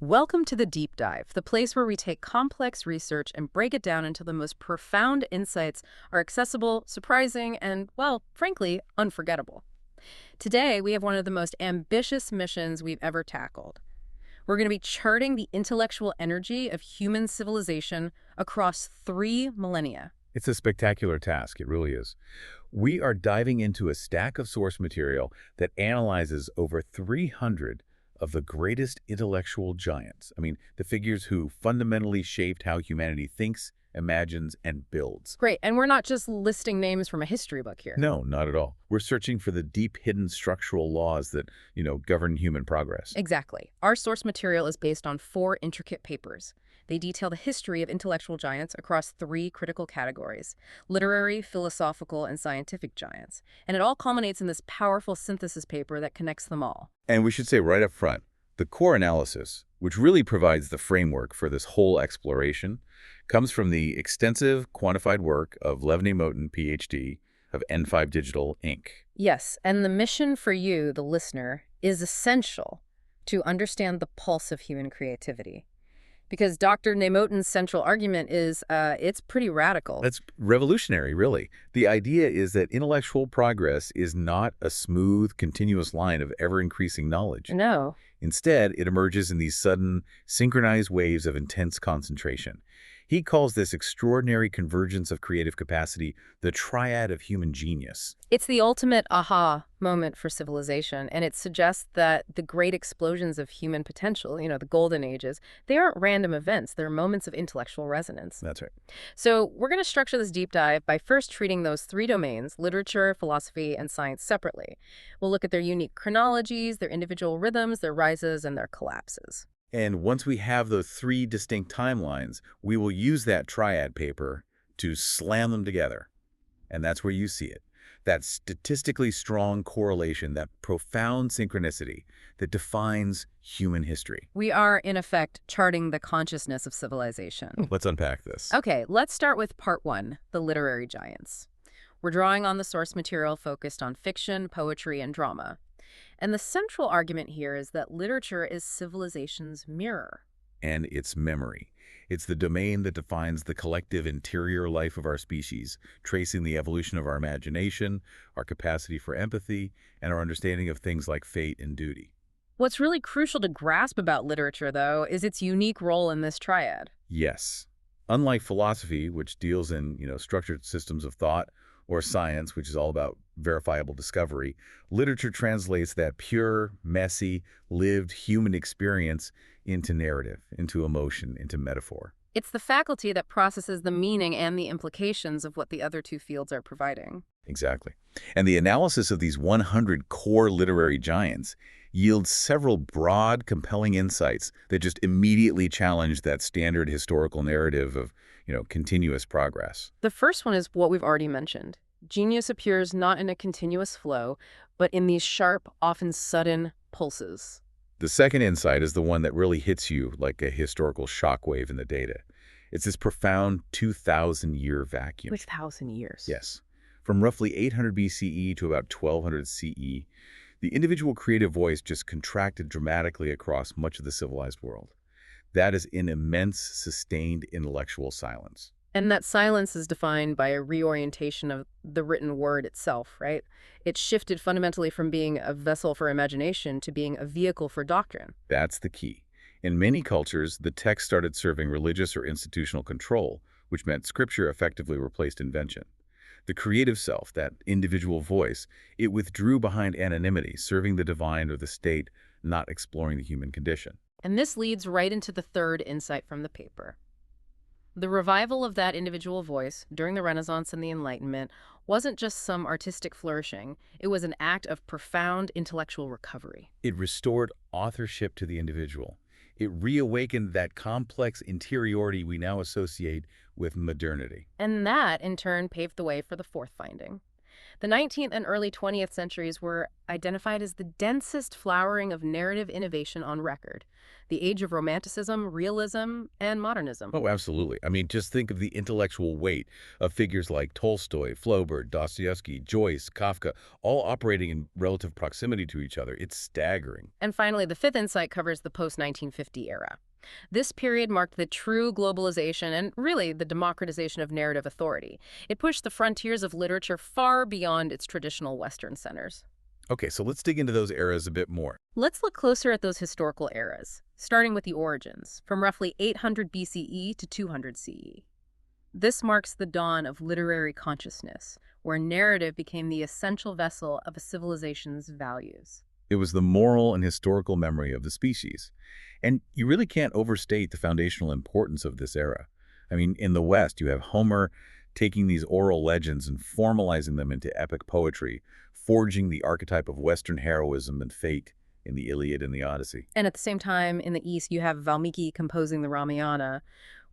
Welcome to the Deep Dive, the place where we take complex research and break it down until the most profound insights are accessible, surprising, and, well, frankly, unforgettable. Today, we have one of the most ambitious missions we've ever tackled. We're going to be charting the intellectual energy of human civilization across 3 millennia. It's a spectacular task, it really is. We are diving into a stack of source material that analyzes over 300 of the greatest intellectual giants. The figures who fundamentally shaped how humanity thinks, imagines, and builds. Great, and we're not just listing names from a history book here. No, not at all. We're searching for the deep hidden structural laws that, govern human progress. Exactly. Our source material is based on 4 intricate papers. They detail the history of intellectual giants across 3 critical categories: literary, philosophical, and scientific giants. And it all culminates in this powerful synthesis paper that connects them all. And we should say right up front, the core analysis, which really provides the framework for this whole exploration, comes from the extensive quantified work of Levny Moten, PhD, of N5 Digital, Inc. Yes, and the mission for you, the listener, is essential to understand the pulse of human creativity. Because Dr. Nemoten's central argument is, it's pretty radical. That's revolutionary, really. The idea is that intellectual progress is not a smooth, continuous line of ever-increasing knowledge. No. Instead, it emerges in these sudden, synchronized waves of intense concentration. He calls this extraordinary convergence of creative capacity the Triad of human genius. It's the ultimate aha moment for civilization, and it suggests that the great explosions of human potential, the golden ages, they aren't random events, they're moments of intellectual resonance. That's right. So we're going to structure this deep dive by first treating those 3 domains, literature, philosophy, and science, separately. We'll look at their unique chronologies, their individual rhythms, their rises, and their collapses. And once we have those 3 distinct timelines, we will use that triad paper to slam them together. And that's where you see it. That statistically strong correlation, that profound synchronicity that defines human history. We are, in effect, charting the consciousness of civilization. Let's unpack this. Okay, let's start with part 1, the literary giants. We're drawing on the source material focused on fiction, poetry, and drama. And the central argument here is that literature is civilization's mirror. And its memory. It's the domain that defines the collective interior life of our species, tracing the evolution of our imagination, our capacity for empathy, and our understanding of things like fate and duty. What's really crucial to grasp about literature, though, is its unique role in this triad. Yes. Unlike philosophy, which deals in, structured systems of thought, or science, which is all about verifiable discovery, literature translates that pure, messy, lived human experience into narrative, into emotion, into metaphor. It's the faculty that processes the meaning and the implications of what the other 2 fields are providing. Exactly. And the analysis of these 100 core literary giants yields several broad, compelling insights that just immediately challenge that standard historical narrative of, continuous progress. The first one is what we've already mentioned. Genius appears not in a continuous flow, but in these sharp, often sudden pulses. The second insight is the one that really hits you like a historical shockwave in the data. It's this profound 2,000-year vacuum. 2,000 years. Yes. From roughly 800 BCE to about 1200 CE, the individual creative voice just contracted dramatically across much of the civilized world. That is an immense, sustained intellectual silence. And that silence is defined by a reorientation of the written word itself, right? It shifted fundamentally from being a vessel for imagination to being a vehicle for doctrine. That's the key. In many cultures, the text started serving religious or institutional control, which meant scripture effectively replaced invention. The creative self, that individual voice, it withdrew behind anonymity, serving the divine or the state, not exploring the human condition. And this leads right into the third insight from the paper. The revival of that individual voice during the Renaissance and the Enlightenment wasn't just some artistic flourishing. It was an act of profound intellectual recovery. It restored authorship to the individual. It reawakened that complex interiority we now associate with modernity. And that, in turn, paved the way for the fourth finding. The 19th and early 20th centuries were identified as the densest flowering of narrative innovation on record, the age of Romanticism, realism, and modernism. Oh, absolutely. I mean, just think of the intellectual weight of figures like Tolstoy, Flaubert, Dostoevsky, Joyce, Kafka, all operating in relative proximity to each other. It's staggering. And finally, the fifth insight covers the post-1950 era. This period marked the true globalization and really the democratization of narrative authority. It pushed the frontiers of literature far beyond its traditional Western centers. Okay, so let's dig into those eras a bit more. Let's look closer at those historical eras, starting with the origins, from roughly 800 BCE to 200 CE. This marks the dawn of literary consciousness, where narrative became the essential vessel of a civilization's values. It was the moral and historical memory of the species. And you really can't overstate the foundational importance of this era. I mean, in the West, you have Homer taking these oral legends and formalizing them into epic poetry, forging the archetype of Western heroism and fate in the Iliad and the Odyssey. And at the same time, in the East, you have Valmiki composing the Ramayana,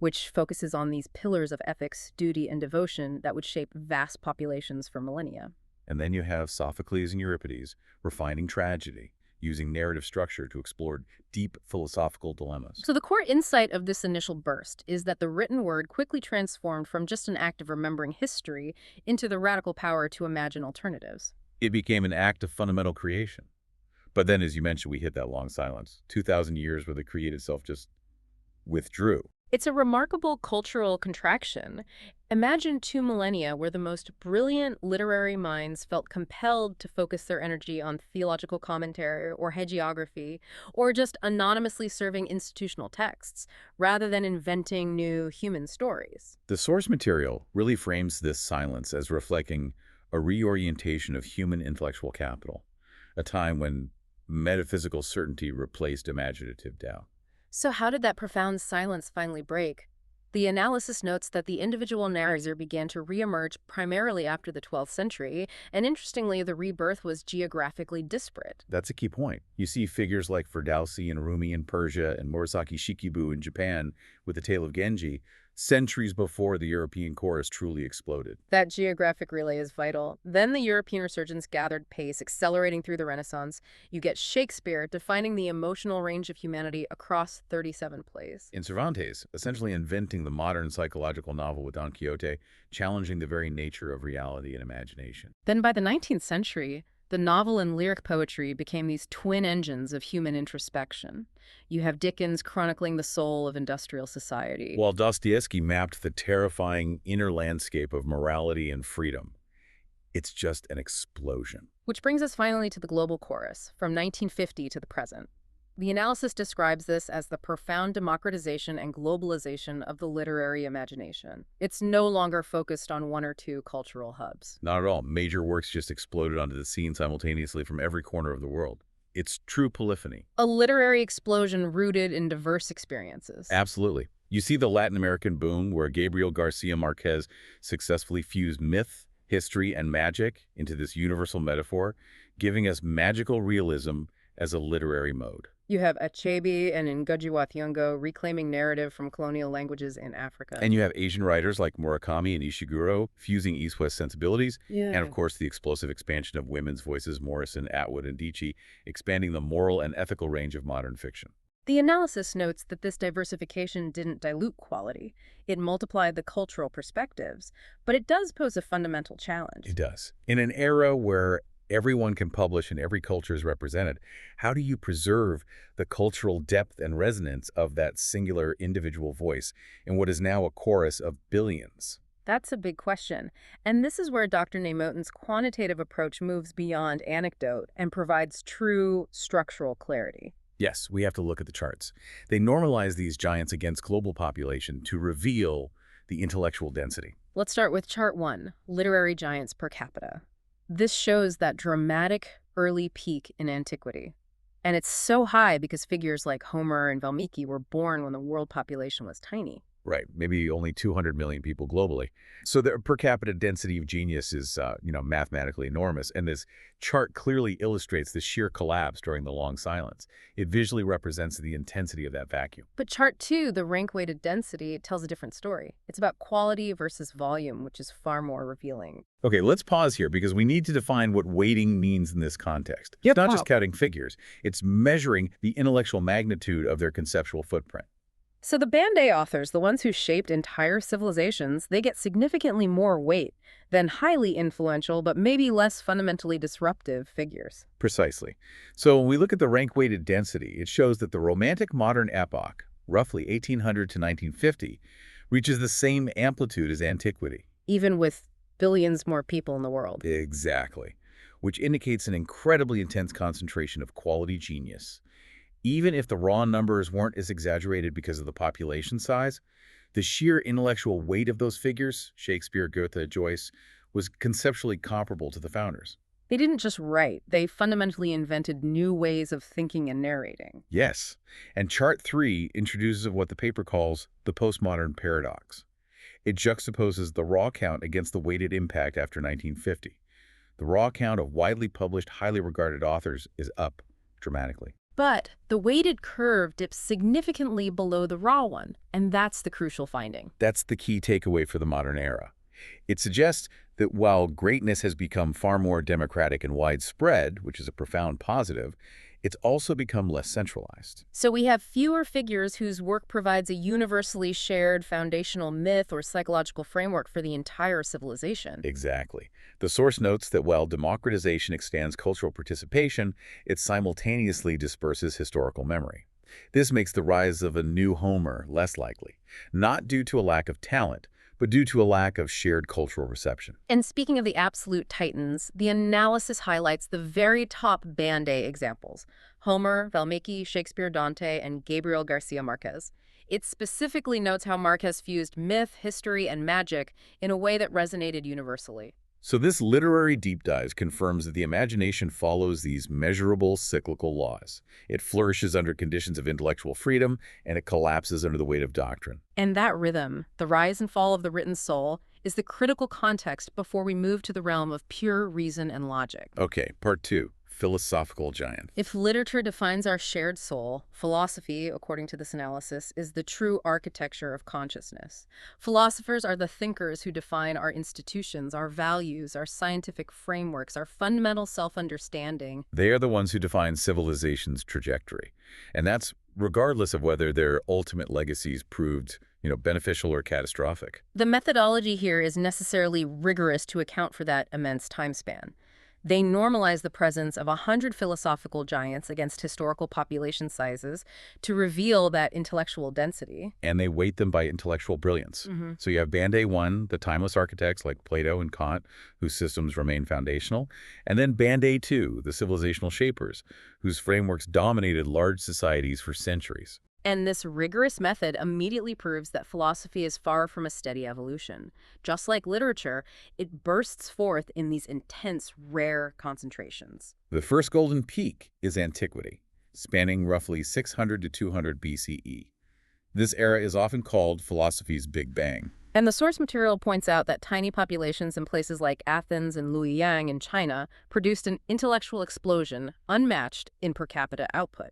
which focuses on these pillars of ethics, duty, and devotion that would shape vast populations for millennia. And then you have Sophocles and Euripides refining tragedy, using narrative structure to explore deep philosophical dilemmas. So the core insight of this initial burst is that the written word quickly transformed from just an act of remembering history into the radical power to imagine alternatives. It became an act of fundamental creation. But then, as you mentioned, we hit that long silence. 2,000 years where the creative self just withdrew. It's a remarkable cultural contraction. Imagine 2 millennia where the most brilliant literary minds felt compelled to focus their energy on theological commentary or hagiography, or just anonymously serving institutional texts, rather than inventing new human stories. The source material really frames this silence as reflecting a reorientation of human intellectual capital, a time when metaphysical certainty replaced imaginative doubt. So how did that profound silence finally break? The analysis notes that the individual narrator began to reemerge primarily after the 12th century, and interestingly, the rebirth was geographically disparate. That's a key point. You see figures like Ferdowsi and Rumi in Persia and Murasaki Shikibu in Japan with the tale of Genji, centuries before the European chorus truly exploded. That geographic relay is vital. Then the European resurgence gathered pace, accelerating through the Renaissance. You get Shakespeare defining the emotional range of humanity across 37 plays. In Cervantes, essentially inventing the modern psychological novel with Don Quixote, challenging the very nature of reality and imagination. Then by the 19th century, the novel and lyric poetry became these twin engines of human introspection. You have Dickens chronicling the soul of industrial society. While Dostoevsky mapped the terrifying inner landscape of morality and freedom, it's just an explosion. Which brings us finally to the global chorus, from 1950 to the present. The analysis describes this as the profound democratization and globalization of the literary imagination. It's no longer focused on one or two cultural hubs. Not at all. Major works just exploded onto the scene simultaneously from every corner of the world. It's true polyphony. A literary explosion rooted in diverse experiences. Absolutely. You see the Latin American boom where Gabriel Garcia Marquez successfully fused myth, history, and magic into this universal metaphor, giving us magical realism as a literary mode. You have Achebe and Ngugi wa Thiong'o reclaiming narrative from colonial languages in Africa. And you have Asian writers like Murakami and Ishiguro fusing East-West sensibilities. Yeah. And of course, the explosive expansion of women's voices, Morrison, Atwood, and Dici, expanding the moral and ethical range of modern fiction. The analysis notes that this diversification didn't dilute quality. It multiplied the cultural perspectives, but it does pose a fundamental challenge. It does. In an era where everyone can publish and every culture is represented, how do you preserve the cultural depth and resonance of that singular individual voice in what is now a chorus of billions? That's a big question. And this is where Dr. Neymoten's quantitative approach moves beyond anecdote and provides true structural clarity. Yes, we have to look at the charts. They normalize these giants against global population to reveal the intellectual density. Let's start with chart 1, literary giants per capita. This shows that dramatic early peak in antiquity. And it's so high because figures like Homer and Valmiki were born when the world population was tiny. Right, maybe only 200 million people globally. So the per capita density of genius is, mathematically enormous, and this chart clearly illustrates the sheer collapse during the long silence. It visually represents the intensity of that vacuum. But chart 2, the rank-weighted density, tells a different story. It's about quality versus volume, which is far more revealing. Okay, let's pause here because we need to define what weighting means in this context. It's not just counting figures, it's measuring the intellectual magnitude of their conceptual footprint. So the Band A authors, the ones who shaped entire civilizations, they get significantly more weight than highly influential but maybe less fundamentally disruptive figures. Precisely. So when we look at the rank-weighted density, it shows that the Romantic modern epoch, roughly 1800 to 1950, reaches the same amplitude as Antiquity. Even with billions more people in the world. Exactly. Which indicates an incredibly intense concentration of quality genius. Even if the raw numbers weren't as exaggerated because of the population size, the sheer intellectual weight of those figures, Shakespeare, Goethe, Joyce, was conceptually comparable to the founders. They didn't just write, they fundamentally invented new ways of thinking and narrating. Yes, and Chart 3 introduces what the paper calls the postmodern paradox. It juxtaposes the raw count against the weighted impact after 1950. The raw count of widely published, highly regarded authors is up dramatically. But the weighted curve dips significantly below the raw one, and that's the crucial finding. That's the key takeaway for the modern era. It suggests that while greatness has become far more democratic and widespread, which is a profound positive, it's also become less centralized. So we have fewer figures whose work provides a universally shared foundational myth or psychological framework for the entire civilization. Exactly. The source notes that while democratization extends cultural participation, it simultaneously disperses historical memory. This makes the rise of a new Homer less likely, not due to a lack of talent, but due to a lack of shared cultural reception. And speaking of the absolute titans, the analysis highlights the very top Band A examples: Homer, Valmiki, Shakespeare, Dante, and Gabriel Garcia Marquez. It specifically notes how Marquez fused myth, history, and magic in a way that resonated universally. So this literary deep dive confirms that the imagination follows these measurable cyclical laws. It flourishes under conditions of intellectual freedom, and it collapses under the weight of doctrine. And that rhythm, the rise and fall of the written soul, is the critical context before we move to the realm of pure reason and logic. Okay, part 2. Philosophical giant. If literature defines our shared soul, philosophy, according to this analysis, is the true architecture of consciousness. Philosophers are the thinkers who define our institutions, our values, our scientific frameworks, our fundamental self-understanding. They are the ones who define civilization's trajectory. And that's regardless of whether their ultimate legacies proved, beneficial or catastrophic. The methodology here is necessarily rigorous to account for that immense time span. They normalize the presence of 100 philosophical giants against historical population sizes to reveal that intellectual density. And they weight them by intellectual brilliance. So you have Band A1, the timeless architects like Plato and Kant, whose systems remain foundational, and then Band A2, the civilizational shapers, whose frameworks dominated large societies for centuries. And this rigorous method immediately proves that philosophy is far from a steady evolution. Just like literature, it bursts forth in these intense, rare concentrations. The first golden peak is Antiquity, spanning roughly 600 to 200 BCE. This era is often called philosophy's Big Bang. And the source material points out that tiny populations in places like Athens and Luoyang in China produced an intellectual explosion unmatched in per capita output.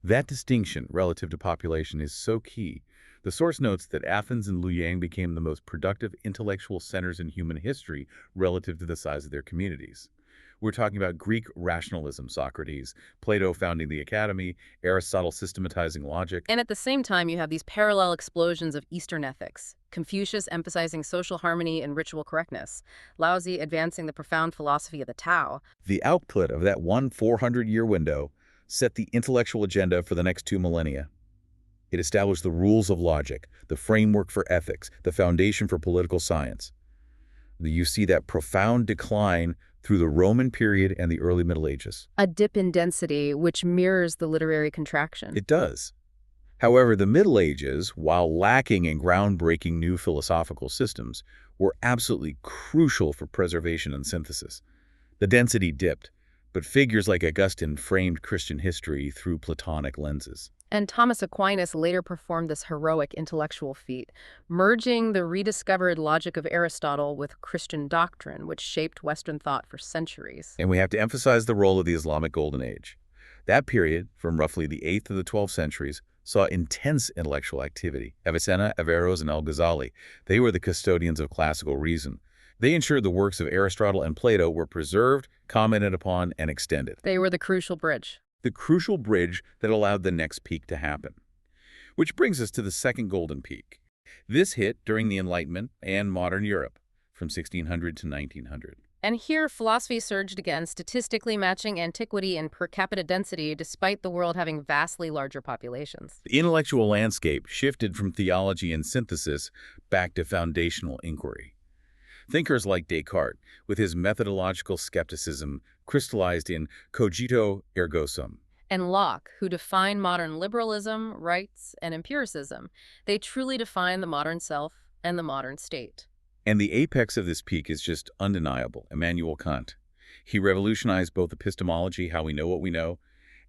That distinction relative to population is so key. The source notes that Athens and Luoyang became the most productive intellectual centers in human history relative to the size of their communities. We're talking about Greek rationalism, Socrates, Plato founding the academy, Aristotle systematizing logic. And at the same time, you have these parallel explosions of Eastern ethics. Confucius emphasizing social harmony and ritual correctness. Laozi advancing the profound philosophy of the Tao. The output of that 400-year window set the intellectual agenda for the next 2 millennia. It established the rules of logic, the framework for ethics, the foundation for political science. You see that profound decline through the Roman period and the early Middle Ages. A dip in density, which mirrors the literary contraction. It does. However, the Middle Ages, while lacking in groundbreaking new philosophical systems, were absolutely crucial for preservation and synthesis. The density dipped, but figures like Augustine framed Christian history through Platonic lenses. And Thomas Aquinas later performed this heroic intellectual feat, merging the rediscovered logic of Aristotle with Christian doctrine, which shaped Western thought for centuries. And we have to emphasize the role of the Islamic Golden Age. That period, from roughly the 8th to the 12th centuries, saw intense intellectual activity. Avicenna, Averroes, and Al-Ghazali, they were the custodians of classical reason. They ensured the works of Aristotle and Plato were preserved, commented upon, and extended. They were the crucial bridge. The crucial bridge that allowed the next peak to happen. Which brings us to the second golden peak. This hit during the Enlightenment and modern Europe, from 1600 to 1900. And here, philosophy surged again, statistically matching antiquity in per capita density despite the world having vastly larger populations. The intellectual landscape shifted from theology and synthesis back to foundational inquiry. Thinkers like Descartes, with his methodological skepticism, crystallized in cogito ergo sum. And Locke, who defined modern liberalism, rights, and empiricism. They truly define the modern self and the modern state. And the apex of this peak is just undeniable, Immanuel Kant. He revolutionized both epistemology, how we know what we know,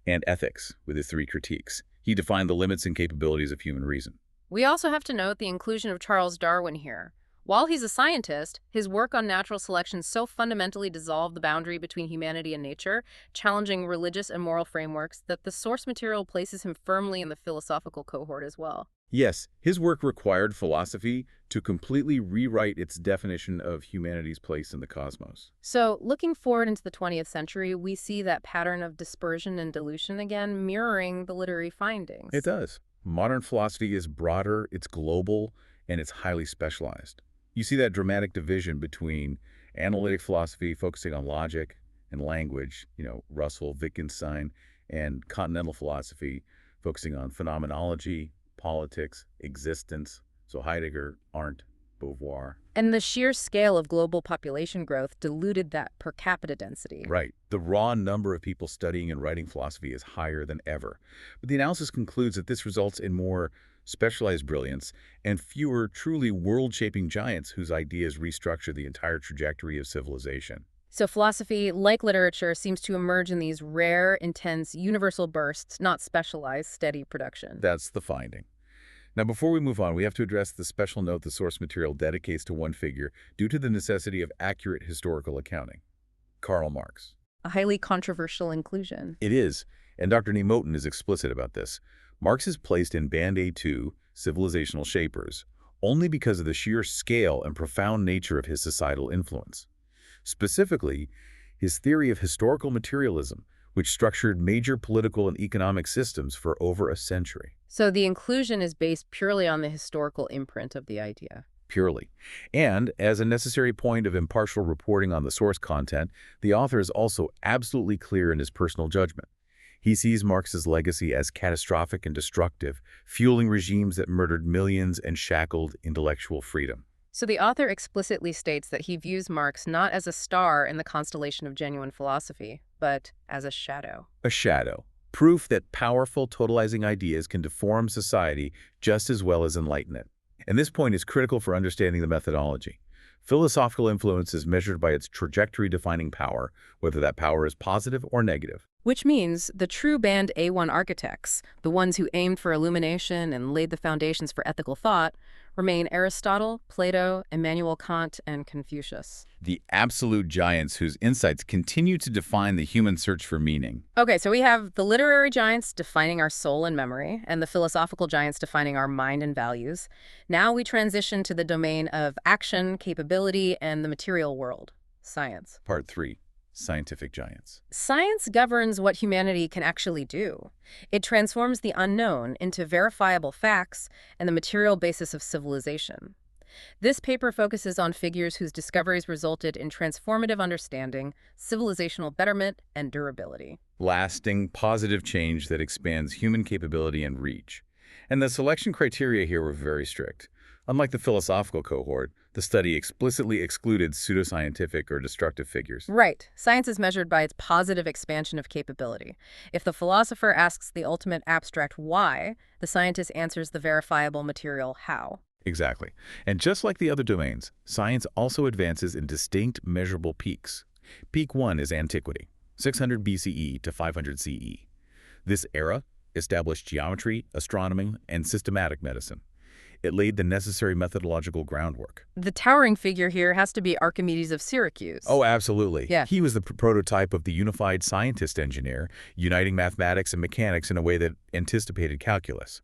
and ethics with his three critiques. He defined the limits and capabilities of human reason. We also have to note the inclusion of Charles Darwin here. While he's a scientist, his work on natural selection so fundamentally dissolved the boundary between humanity and nature, challenging religious and moral frameworks, that the source material places him firmly in the philosophical cohort as well. Yes, his work required philosophy to completely rewrite its definition of humanity's place in the cosmos. So, looking forward into the 20th century, we see that pattern of dispersion and dilution again, mirroring the literary findings. It does. Modern philosophy is broader, it's global, and it's highly specialized. You see that dramatic division between analytic philosophy focusing on logic and language, Russell, Wittgenstein, and continental philosophy focusing on phenomenology, politics, existence, so Heidegger, Arndt, Beauvoir. And the sheer scale of global population growth diluted that per capita density. Right. The raw number of people studying and writing philosophy is higher than ever. But the analysis concludes that this results in more specialized brilliance and fewer truly world-shaping giants whose ideas restructure the entire trajectory of civilization. So philosophy, like literature, seems to emerge in these rare, intense, universal bursts, not specialized, steady production. That's the finding. Now, before we move on, we have to address the special note the source material dedicates to one figure due to the necessity of accurate historical accounting. Karl Marx. A highly controversial inclusion. It is, and Dr. Nemotin is explicit about this. Marx is placed in Band A2, Civilizational Shapers, only because of the sheer scale and profound nature of his societal influence. Specifically, his theory of historical materialism, which structured major political and economic systems for over a century. So the inclusion is based purely on the historical imprint of the idea. Purely. And as a necessary point of impartial reporting on the source content, the author is also absolutely clear in his personal judgment. He sees Marx's legacy as catastrophic and destructive, fueling regimes that murdered millions and shackled intellectual freedom. So the author explicitly states that he views Marx not as a star in the constellation of genuine philosophy, but as a shadow. A shadow. Proof that powerful, totalizing ideas can deform society just as well as enlighten it. And this point is critical for understanding the methodology. Philosophical influence is measured by its trajectory-defining power, whether that power is positive or negative. Which means the true Band A1 architects, the ones who aimed for illumination and laid the foundations for ethical thought, remain Aristotle, Plato, Immanuel Kant, and Confucius. The absolute giants whose insights continue to define the human search for meaning. Okay, so we have the literary giants defining our soul and memory, and the philosophical giants defining our mind and values. Now we transition to the domain of action, capability, and the material world, science. Part 3. Scientific giants. Science governs what humanity can actually do. It transforms the unknown into verifiable facts and the material basis of civilization. This paper focuses on figures whose discoveries resulted in transformative understanding, civilizational betterment, and durability. Lasting, positive change that expands human capability and reach. And the selection criteria here were very strict. Unlike the philosophical cohort, the study explicitly excluded pseudoscientific or destructive figures. Right. Science is measured by its positive expansion of capability. If the philosopher asks the ultimate abstract why, the scientist answers the verifiable material how. Exactly. And just like the other domains, science also advances in distinct measurable peaks. Peak 1 is Antiquity, 600 BCE to 500 CE. This era established geometry, astronomy, and systematic medicine. It laid the necessary methodological groundwork. The towering figure here has to be Archimedes of Syracuse. Oh, absolutely. Yeah. He was the prototype of the unified scientist-engineer, uniting mathematics and mechanics in a way that anticipated calculus.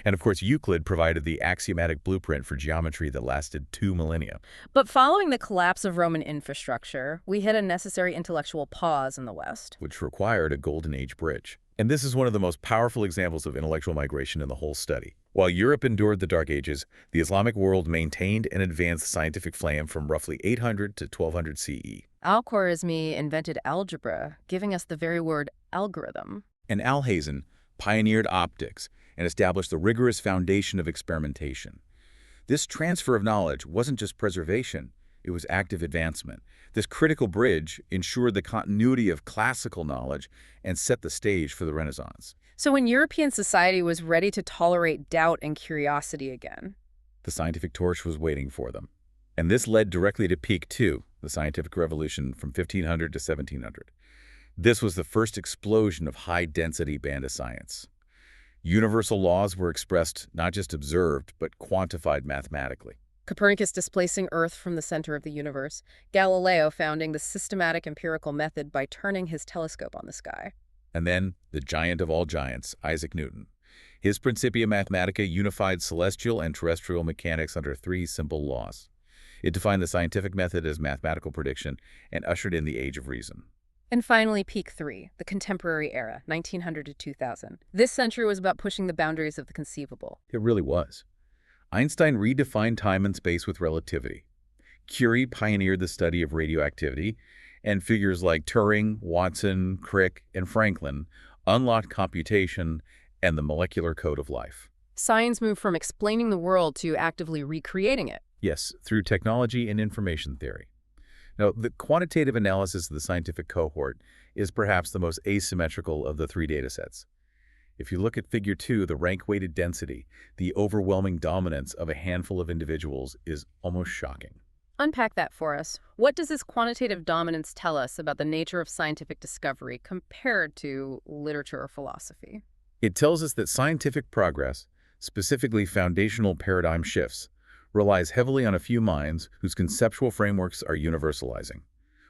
And of course, Euclid provided the axiomatic blueprint for geometry that lasted 2 millennia. But following the collapse of Roman infrastructure, we hit a necessary intellectual pause in the West. Which required a Golden Age bridge. And this is one of the most powerful examples of intellectual migration in the whole study. While Europe endured the Dark Ages, the Islamic world maintained and advanced the scientific flame from roughly 800 to 1200 CE. Al-Khwarizmi invented algebra, giving us the very word algorithm. And Alhazen pioneered optics and established the rigorous foundation of experimentation. This transfer of knowledge wasn't just preservation, it was active advancement. This critical bridge ensured the continuity of classical knowledge and set the stage for the Renaissance. So when European society was ready to tolerate doubt and curiosity again, The scientific torch was waiting for them. And this led directly to Peak 2, the scientific revolution from 1500 to 1700. This was the first explosion of high-density band of science. Universal laws were expressed, not just observed, but quantified mathematically. Copernicus displacing Earth from the center of the universe, Galileo founding the systematic empirical method by turning his telescope on the sky. And then, the giant of all giants, Isaac Newton. His Principia Mathematica unified celestial and terrestrial mechanics under 3 simple laws. It defined the scientific method as mathematical prediction and ushered in the Age of Reason. And finally, Peak 3, the contemporary era, 1900 to 2000. This century was about pushing the boundaries of the conceivable. It really was. Einstein redefined time and space with relativity. Curie pioneered the study of radioactivity, and figures like Turing, Watson, Crick, and Franklin unlocked computation and the molecular code of life. Science moved from explaining the world to actively recreating it. Yes, through technology and information theory. Now, the quantitative analysis of the scientific cohort is perhaps the most asymmetrical of the 3 datasets. If you look at Figure 2, the rank-weighted density, the overwhelming dominance of a handful of individuals is almost shocking. Unpack that for us. What does this quantitative dominance tell us about the nature of scientific discovery compared to literature or philosophy? It tells us that scientific progress, specifically foundational paradigm shifts, relies heavily on a few minds whose conceptual frameworks are universalizing.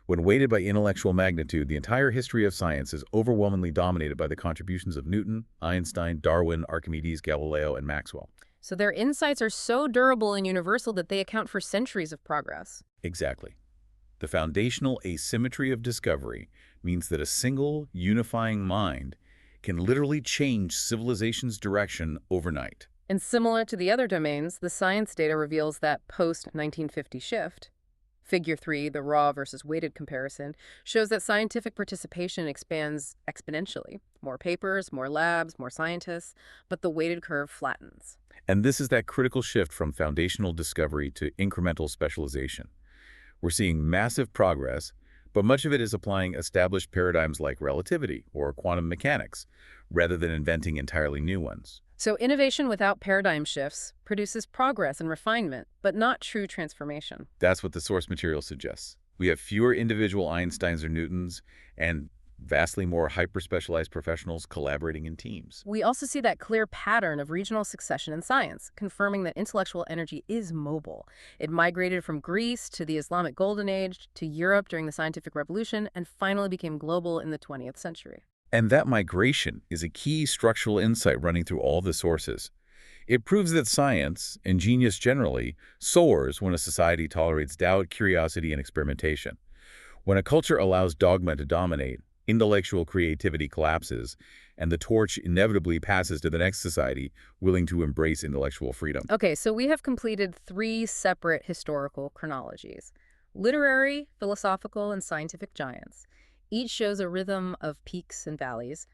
When weighted by intellectual magnitude, the entire history of science is overwhelmingly dominated by the contributions of Newton, Einstein, Darwin, Archimedes, Galileo, and Maxwell. So their insights are so durable and universal that they account for centuries of progress. Exactly. The foundational asymmetry of discovery means that a single, unifying mind can literally change civilization's direction overnight. And similar to the other domains, the science data reveals that post-1950 shift, Figure 3, the raw versus weighted comparison, shows that scientific participation expands exponentially. More papers, more labs, more scientists, but the weighted curve flattens. And this is that critical shift from foundational discovery to incremental specialization. We're seeing massive progress, but much of it is applying established paradigms like relativity or quantum mechanics, rather than inventing entirely new ones. So innovation without paradigm shifts produces progress and refinement, but not true transformation. That's what the source material suggests. We have fewer individual Einsteins or Newtons and vastly more hyper-specialized professionals collaborating in teams. We also see that clear pattern of regional succession in science, confirming that intellectual energy is mobile. It migrated from Greece to the Islamic Golden Age to Europe during the Scientific Revolution and finally became global in the 20th century. And that migration is a key structural insight running through all the sources. It proves that science, and genius generally, soars when a society tolerates doubt, curiosity, and experimentation. When a culture allows dogma to dominate, intellectual creativity collapses, and the torch inevitably passes to the next society willing to embrace intellectual freedom. Okay, so we have completed 3 separate historical chronologies: literary, philosophical, and scientific giants. Each shows a rhythm of peaks and valleys.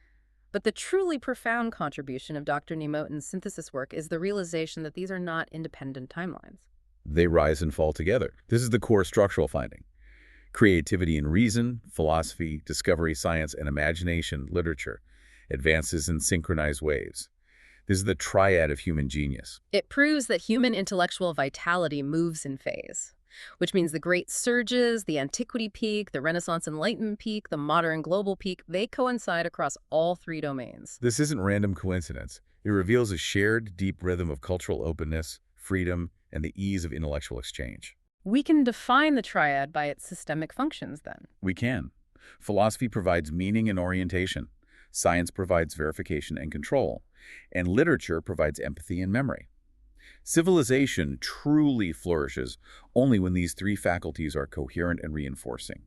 But the truly profound contribution of Dr. Nemotin's synthesis work is the realization that these are not independent timelines. They rise and fall together. This is the core structural finding. Creativity in reason, philosophy, discovery, science, and imagination, literature, advances in synchronized waves. This is the triad of human genius. It proves that human intellectual vitality moves in phase. which means the great surges, the Antiquity peak, the Renaissance Enlightenment peak, the modern global peak, they coincide across all three domains. This isn't random coincidence. It reveals a shared, deep rhythm of cultural openness, freedom, and the ease of intellectual exchange. We can define the triad by its systemic functions then. We can. Philosophy provides meaning and orientation. Science provides verification and control. And literature provides empathy and memory. Civilization truly flourishes only when these three faculties are coherent and reinforcing.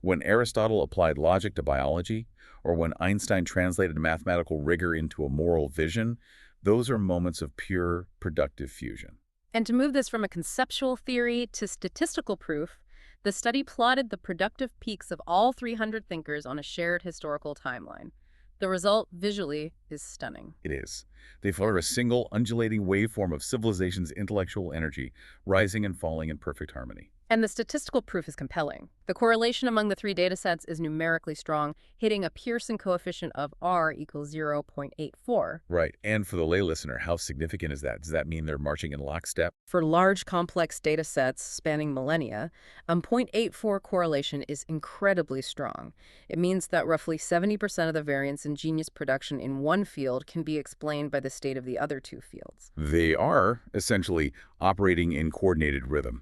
When Aristotle applied logic to biology, or when Einstein translated mathematical rigor into a moral vision, those are moments of pure, productive fusion. And to move this from a conceptual theory to statistical proof, the study plotted the productive peaks of all 300 thinkers on a shared historical timeline. The result, visually, is stunning. It is. They follow a single, undulating waveform of civilization's intellectual energy, rising and falling in perfect harmony. And the statistical proof is compelling. The correlation among the three datasets is numerically strong, hitting a Pearson coefficient of R equals 0.84. Right. And for the lay listener, how significant is that? Does that mean they're marching in lockstep? For large, complex datasets spanning millennia, a 0.84 correlation is incredibly strong. It means that roughly 70% of the variance in genius production in one field can be explained by the state of the other two fields. They are essentially operating in coordinated rhythm.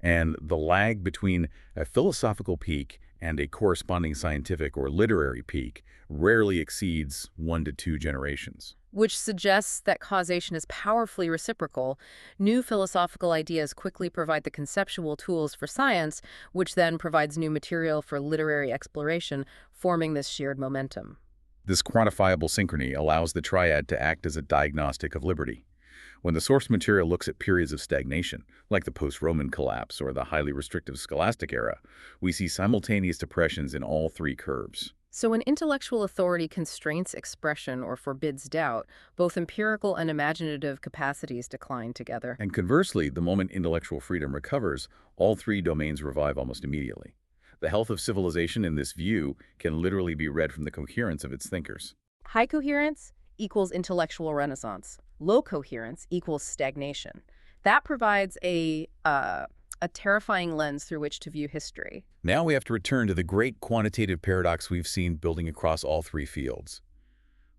And the lag between a philosophical peak and a corresponding scientific or literary peak rarely exceeds 1 to 2 generations. Which suggests that causation is powerfully reciprocal. New philosophical ideas quickly provide the conceptual tools for science, which then provides new material for literary exploration, forming this shared momentum. This quantifiable synchrony allows the triad to act as a diagnostic of liberty. When the source material looks at periods of stagnation, like the post-Roman collapse or the highly restrictive scholastic era, we see simultaneous depressions in all three curves. So when intellectual authority constrains expression or forbids doubt, both empirical and imaginative capacities decline together. And conversely, the moment intellectual freedom recovers, all three domains revive almost immediately. The health of civilization in this view can literally be read from the coherence of its thinkers. High coherence equals intellectual renaissance. Low coherence equals stagnation. That provides a terrifying lens through which to view history. Now we have to return to the great quantitative paradox we've seen building across all three fields.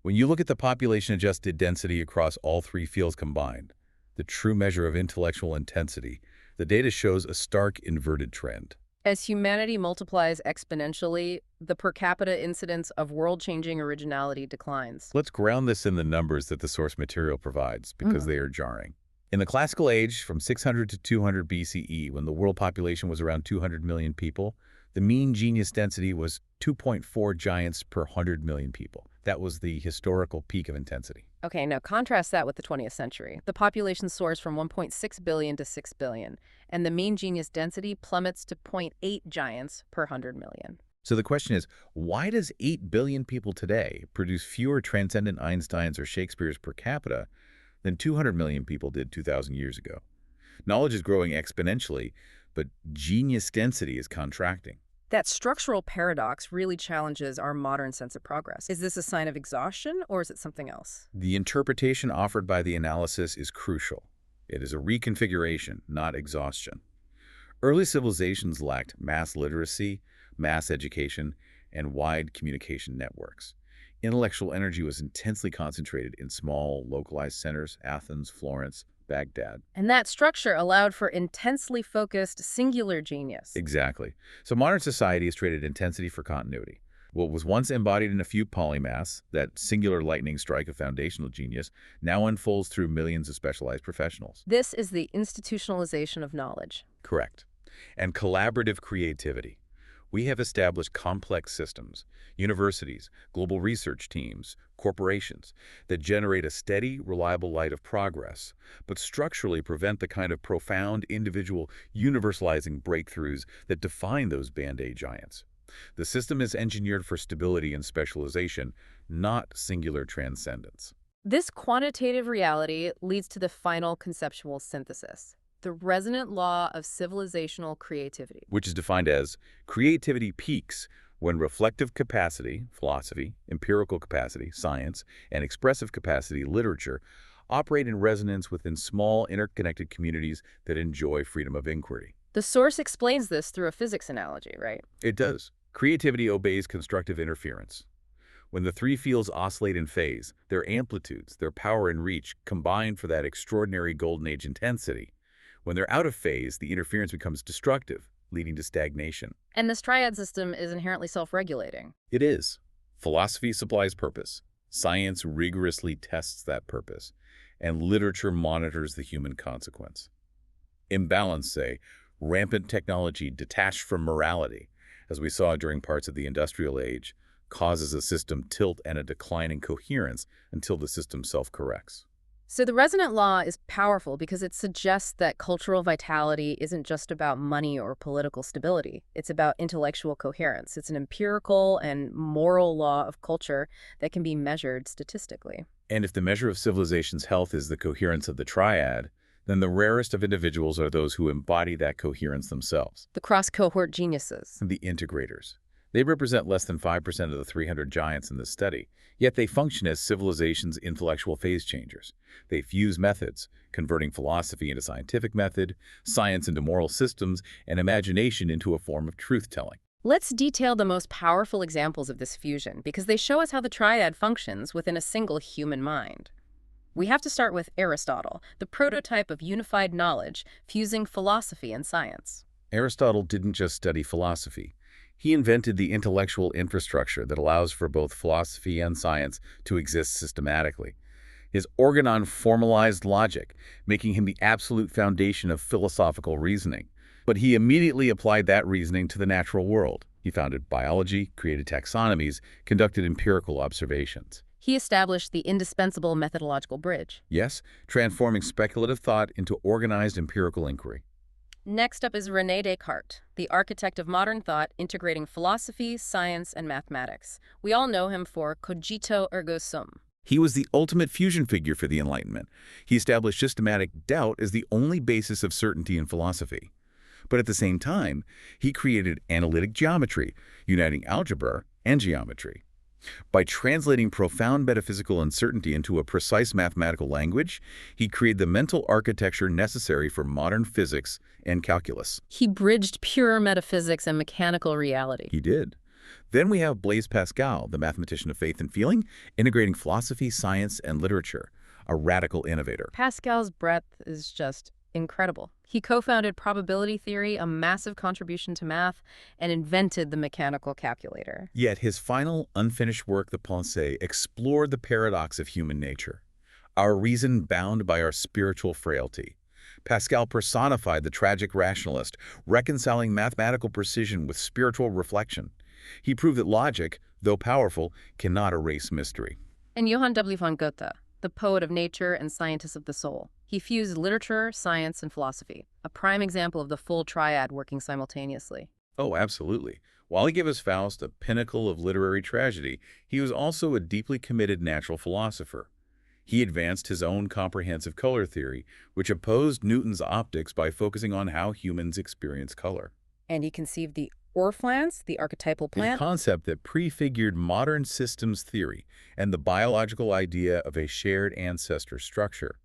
When you look at the population-adjusted density across all three fields combined, the true measure of intellectual intensity, the data shows a stark inverted trend. As humanity multiplies exponentially, the per capita incidence of world-changing originality declines. Let's ground this in the numbers that the source material provides, because they are jarring. In the classical age, from 600 to 200 BCE, when the world population was around 200 million people, the mean genius density was 2.4 giants per 100 million people. That was the historical peak of intensity. Okay, now contrast that with the 20th century. The population soars from 1.6 billion to 6 billion, and the mean genius density plummets to 0.8 giants per 100 million. So the question is, why does 8 billion people today produce fewer transcendent Einsteins or Shakespeares per capita than 200 million people did 2,000 years ago? Knowledge is growing exponentially, but genius density is contracting. That structural paradox really challenges our modern sense of progress. Is this a sign of exhaustion, or is it something else? The interpretation offered by the analysis is crucial. It is a reconfiguration, not exhaustion. Early civilizations lacked mass literacy, mass education, and wide communication networks. Intellectual energy was intensely concentrated in small, localized centers: Athens, Florence, Baghdad. And that structure allowed for intensely focused, singular genius. Exactly. So modern society has traded intensity for continuity. What was once embodied in a few polymaths, that singular lightning strike of foundational genius, now unfolds through millions of specialized professionals. This is the institutionalization of knowledge. Correct. And collaborative creativity. We have established complex systems, universities, global research teams, corporations that generate a steady, reliable light of progress, but structurally prevent the kind of profound, individual, universalizing breakthroughs that define those Band-Aid giants. The system is engineered for stability and specialization, not singular transcendence. This quantitative reality leads to the final conceptual synthesis, the resonant law of civilizational creativity. Which is defined as creativity peaks when reflective capacity, philosophy, empirical capacity, science, and expressive capacity, literature, operate in resonance within small, interconnected communities that enjoy freedom of inquiry. The source explains this through a physics analogy, right? It does. Creativity obeys constructive interference. When the three fields oscillate in phase, their amplitudes, their power and reach combine for that extraordinary golden age intensity. When they're out of phase, the interference becomes destructive, leading to stagnation. And this triad system is inherently self-regulating. It is. Philosophy supplies purpose. Science rigorously tests that purpose. And literature monitors the human consequence. Imbalance, say, rampant technology detached from morality, as we saw during parts of the industrial age, causes a system tilt and a decline in coherence until the system self-corrects. So the resonant law is powerful because it suggests that cultural vitality isn't just about money or political stability. It's about intellectual coherence. It's an empirical and moral law of culture that can be measured statistically. And if the measure of civilization's health is the coherence of the triad, then the rarest of individuals are those who embody that coherence themselves. The cross-cohort geniuses. The integrators. They represent less than 5% of the 300 giants in this study, yet they function as civilization's intellectual phase changers. They fuse methods, converting philosophy into scientific method, science into moral systems, and imagination into a form of truth-telling. Let's detail the most powerful examples of this fusion because they show us how the triad functions within a single human mind. We have to start with Aristotle, the prototype of unified knowledge, fusing philosophy and science. Aristotle didn't just study philosophy. He invented the intellectual infrastructure that allows for both philosophy and science to exist systematically. His organon formalized logic, making him the absolute foundation of philosophical reasoning. But he immediately applied that reasoning to the natural world. He founded biology, created taxonomies, conducted empirical observations. He established the indispensable methodological bridge. Yes, transforming speculative thought into organized empirical inquiry. Next up is René Descartes, the architect of modern thought, integrating philosophy, science, and mathematics. We all know him for cogito ergo sum. He was the ultimate fusion figure for the Enlightenment. He established systematic doubt as the only basis of certainty in philosophy. But at the same time, he created analytic geometry, uniting algebra and geometry. By translating profound metaphysical uncertainty into a precise mathematical language, he created the mental architecture necessary for modern physics and calculus. He bridged pure metaphysics and mechanical reality. He did. Then we have Blaise Pascal, the mathematician of faith and feeling, integrating philosophy, science, and literature, a radical innovator. Pascal's breadth is just incredible. He co-founded probability theory, a massive contribution to math, and invented the mechanical calculator. Yet his final, unfinished work, the Pensée, explored the paradox of human nature, our reason bound by our spiritual frailty. Pascal personified the tragic rationalist, reconciling mathematical precision with spiritual reflection. He proved that logic, though powerful, cannot erase mystery. And Johann W. von Goethe, the poet of nature and scientist of the soul. He fused literature, science, and philosophy, a prime example of the full triad working simultaneously. Oh, absolutely. While he gave us Faust, a pinnacle of literary tragedy, he was also a deeply committed natural philosopher. He advanced his own comprehensive color theory, which opposed Newton's optics by focusing on how humans experience color. And he conceived the Orphalance, the archetypal plant. A concept that prefigured modern systems theory and the biological idea of a shared ancestor structure.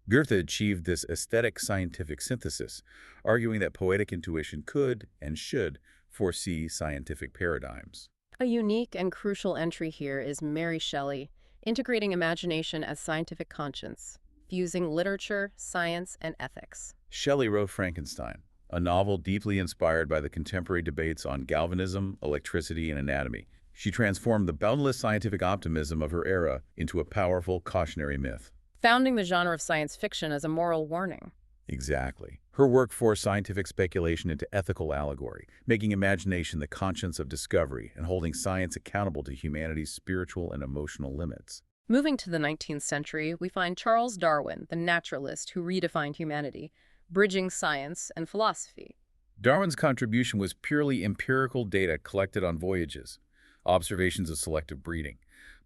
Goethe achieved this aesthetic scientific synthesis, arguing that poetic intuition could and should foresee scientific paradigms. A unique and crucial entry here is Mary Shelley, integrating imagination as scientific conscience, fusing literature, science, and ethics. Shelley wrote Frankenstein, a novel deeply inspired by the contemporary debates on galvanism, electricity, and anatomy. She transformed the boundless scientific optimism of her era into a powerful cautionary myth. Founding the genre of science fiction as a moral warning. Exactly. Her work forced scientific speculation into ethical allegory, making imagination the conscience of discovery and holding science accountable to humanity's spiritual and emotional limits. Moving to the 19th century, we find Charles Darwin, the naturalist who redefined humanity, bridging science and philosophy. Darwin's contribution was purely empirical data collected on voyages, observations of selective breeding.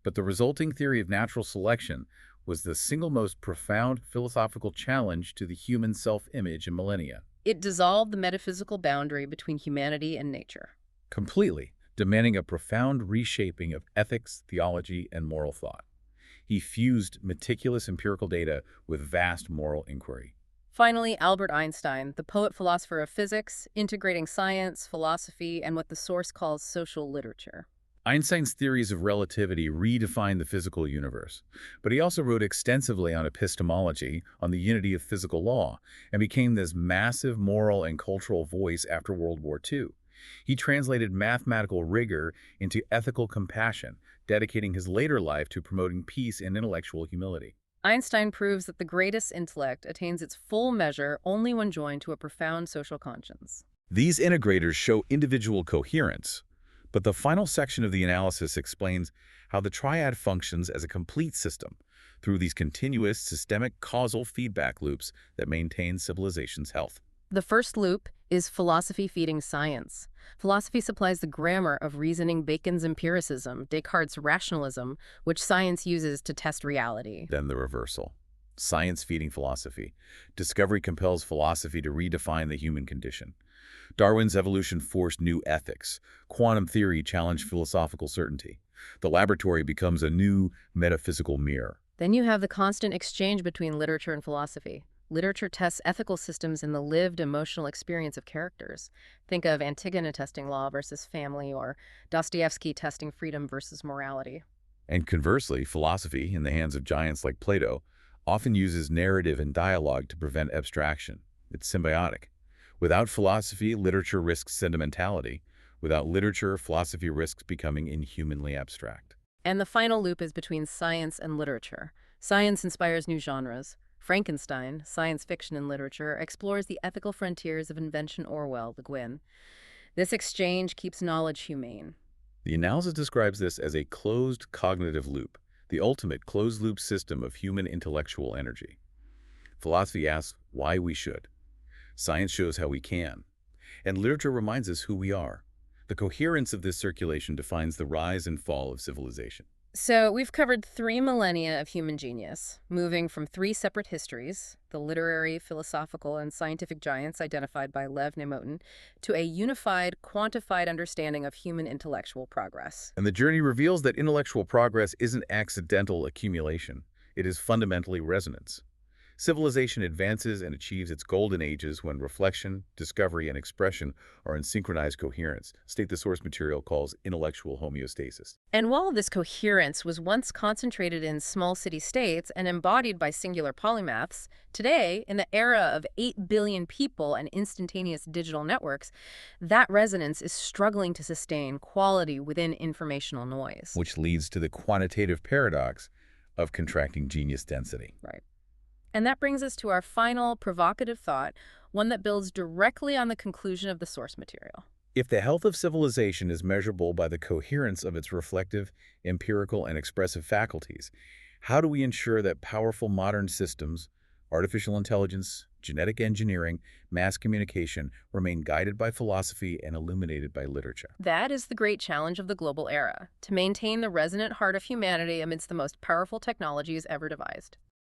But the resulting theory of natural selection was the single most profound philosophical challenge to the human self-image in millennia. It dissolved the metaphysical boundary between humanity and nature. Completely, demanding a profound reshaping of ethics, theology, and moral thought. He fused meticulous empirical data with vast moral inquiry. Finally, Albert Einstein, the poet-philosopher of physics, integrating science, philosophy, and what the source calls social literature. Einstein's theories of relativity redefined the physical universe, but he also wrote extensively on epistemology, on the unity of physical law, and became this massive moral and cultural voice after World War II. He translated mathematical rigor into ethical compassion, dedicating his later life to promoting peace and intellectual humility. Einstein proves that the greatest intellect attains its full measure only when joined to a profound social conscience. These integrators show individual coherence, but the final section of the analysis explains how the triad functions as a complete system through these continuous systemic causal feedback loops that maintain civilization's health. The first loop is philosophy feeding science. Philosophy supplies the grammar of reasoning, Bacon's empiricism, Descartes' rationalism, which science uses to test reality. Then the reversal. Science feeding philosophy. Discovery compels philosophy to redefine the human condition. Darwin's evolution forced new ethics. Quantum theory challenged philosophical certainty. The laboratory becomes a new metaphysical mirror. Then you have the constant exchange between literature and philosophy. Literature tests ethical systems in the lived emotional experience of characters. Think of Antiquity testing law versus family, or Dostoevsky testing freedom versus morality. And conversely, philosophy, in the hands of giants like Plato, often uses narrative and dialogue to prevent abstraction. It's symbiotic. Without philosophy, literature risks sentimentality. Without literature, philosophy risks becoming inhumanly abstract. And the final loop is between science and literature. Science inspires new genres. Frankenstein, science fiction and literature, explores the ethical frontiers of invention. Orwell, Le Guin. This exchange keeps knowledge humane. The analysis describes this as a closed cognitive loop, the ultimate closed-loop system of human intellectual energy. Philosophy asks why we should. Science shows how we can. And literature reminds us who we are. The coherence of this circulation defines the rise and fall of civilization. So we've covered 3 millennia of human genius, moving from 3 separate histories, the literary, philosophical, and scientific giants identified by Lev Nemotin, to a unified, quantified understanding of human intellectual progress. And the journey reveals that intellectual progress isn't accidental accumulation. It is fundamentally resonance. Civilization advances and achieves its golden ages when reflection, discovery, and expression are in synchronized coherence, state the source material calls intellectual homeostasis. And while this coherence was once concentrated in small city-states and embodied by singular polymaths, today, in the era of 8 billion people and instantaneous digital networks, that resonance is struggling to sustain quality within informational noise. Which leads to the quantitative paradox of contracting genius density. Right. And that brings us to our final provocative thought, one that builds directly on the conclusion of the source material. If the health of civilization is measurable by the coherence of its reflective, empirical, and expressive faculties, how do we ensure that powerful modern systems, artificial intelligence, genetic engineering, mass communication, remain guided by philosophy and illuminated by literature? That is the great challenge of the global era, to maintain the resonant heart of humanity amidst the most powerful technologies ever devised.